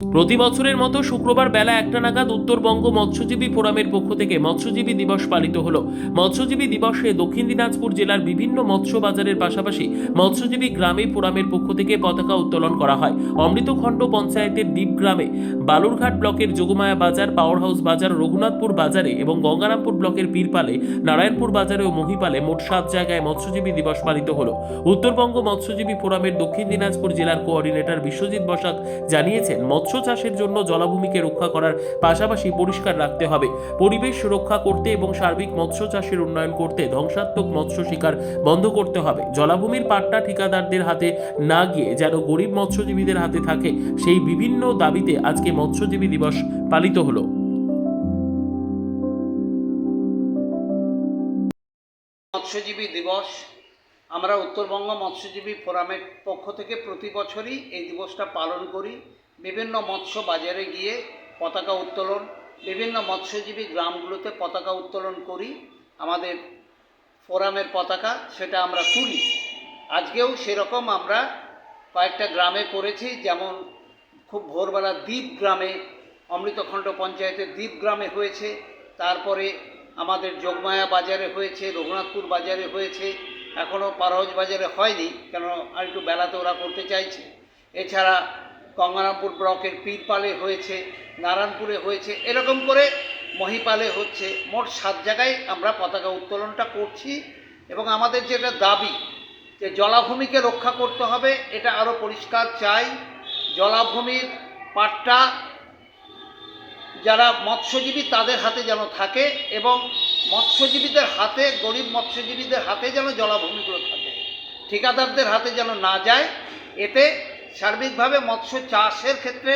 প্রতি বছরের মতো শুক্রবার বেলা 1টা নাগাদ উত্তরবঙ্গ মৎস্যজীবী ফোরামের পক্ষ থেকে মৎস্যজীবী দিবস পালিত হলো। মৎস্যজীবী দিবসে দক্ষিণ দিনাজপুর জেলার বিভিন্ন মৎস্য বাজারের পাশাপাশি মৎস্যজীবী গ্রামে ফোরামের পক্ষ থেকে পতাকা উত্তোলন করা হয়। অমৃতখণ্ড পঞ্চায়েতের দ্বীপগ্রামে, বালুরঘাট ব্লকের যোগমায়া বাজার, পাওয়ার হাউস বাজার, রঘুনাথপুর বাজারে এবং গঙ্গারামপুর ব্লকের পীরপালে, নারায়ণপুর বাজারে ও মহিপালে মোট 7 জায়গায় মৎস্যজীবী দিবস পালিত হলো। উত্তরবঙ্গ মৎস্যজীবী ফোরামের দক্ষিণ দিনাজপুর জেলার কোঅর্ডিনেটর বিশ্বজিৎ বসাক জানিয়েছেন, মৎস্য চাষের জন্য জলাভূমিকে রক্ষা করার পাশাপাশি পরিষ্কার রাখতে হবে। পরিবেশ রক্ষা করতে এবং সার্বিক মৎস্য চাষের উন্নয়ন করতে ধ্বংসাত্মক মৎস্য শিকার বন্ধ করতে হবে। জলাভূমির পাট্টা ঠিকাদারদের হাতে না গিয়ে যেন গরিব মৎস্যজীবীদের হাতে থাকে, সেই বিভিন্ন দাবিতে আজকে মৎস্যজীবী দিবস পালিত হলো। মৎস্যজীবী দিবস আমরা উত্তরবঙ্গ মৎস্যজীবী ফোরামের পক্ষ থেকে প্রতি বছরই এই দিবসটা পালন করি। বিভিন্ন মৎস্য বাজারে গিয়ে পতাকা উত্তোলন, বিভিন্ন মৎস্যজীবী গ্রামগুলোতে পতাকা উত্তোলন করি। আমাদের ফোরামের পতাকা সেটা আমরা তুলি। আজকেও সেরকম আমরা কয়েকটা গ্রামে করেছি, যেমন খুব ভোরবেলা দ্বীপ গ্রামে, অমৃতখণ্ড পঞ্চায়েতের দ্বীপ গ্রামে হয়েছে, তারপরে আমাদের যোগমায়া বাজারে হয়েছে, রঘুনাথপুর বাজারে হয়েছে, এখনও পারহজ বাজারে হয়নি, কেন আর একটু বেলাতে ওরা করতে চাইছে। এছাড়া গঙ্গারামপুর ব্লকের পীরপালে হয়েছে, নারায়ণপুরে হয়েছে, এরকম করে মহিপালে হচ্ছে। মোট 7 জায়গায় আমরা পতাকা উত্তোলনটা করছি। এবং আমাদের যেটা দাবি যে জলাভূমিকে রক্ষা করতে হবে, এটা আরও পরিষ্কার চাই। জলাভূমির পাট্টা যারা মৎস্যজীবী তাদের হাতে যেন থাকে, এবং মৎস্যজীবীদের হাতে, গরিব মৎস্যজীবীদের হাতে যেন জলাভূমিগুলো থাকে, ঠিকাদারদের হাতে যেন না যায়। এতে সার্বিকভাবে মৎস্য চাষের ক্ষেত্রে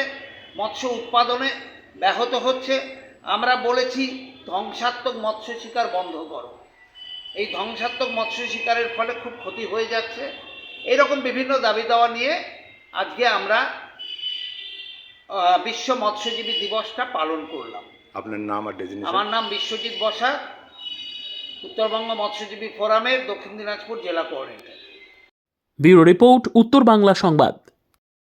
মৎস্য উৎপাদনে ব্যাহত হচ্ছে। আমরা বলেছি ধ্বংসাত্মক মৎস্য শিকার বন্ধ করো। এই ধ্বংসাত্মক মৎস্য শিকারের ফলে খুব ক্ষতি হয়ে যাচ্ছে। এরকম বিভিন্ন দাবি দাওয়া নিয়ে আজকে আমরা বিশ্ব মৎস্যজীবী দিবসটা পালন করলাম। আপনার নাম আর ডেজিগনেশন? আমার নাম বিশ্বজিৎ বসাক, উত্তরবঙ্গ মৎস্যজীবী ফোরামের দক্ষিণ দিনাজপুর জেলা কোঅর্ডিনেটর। ব্যুরো রিপোর্ট, উত্তর বাংলা সংবাদ।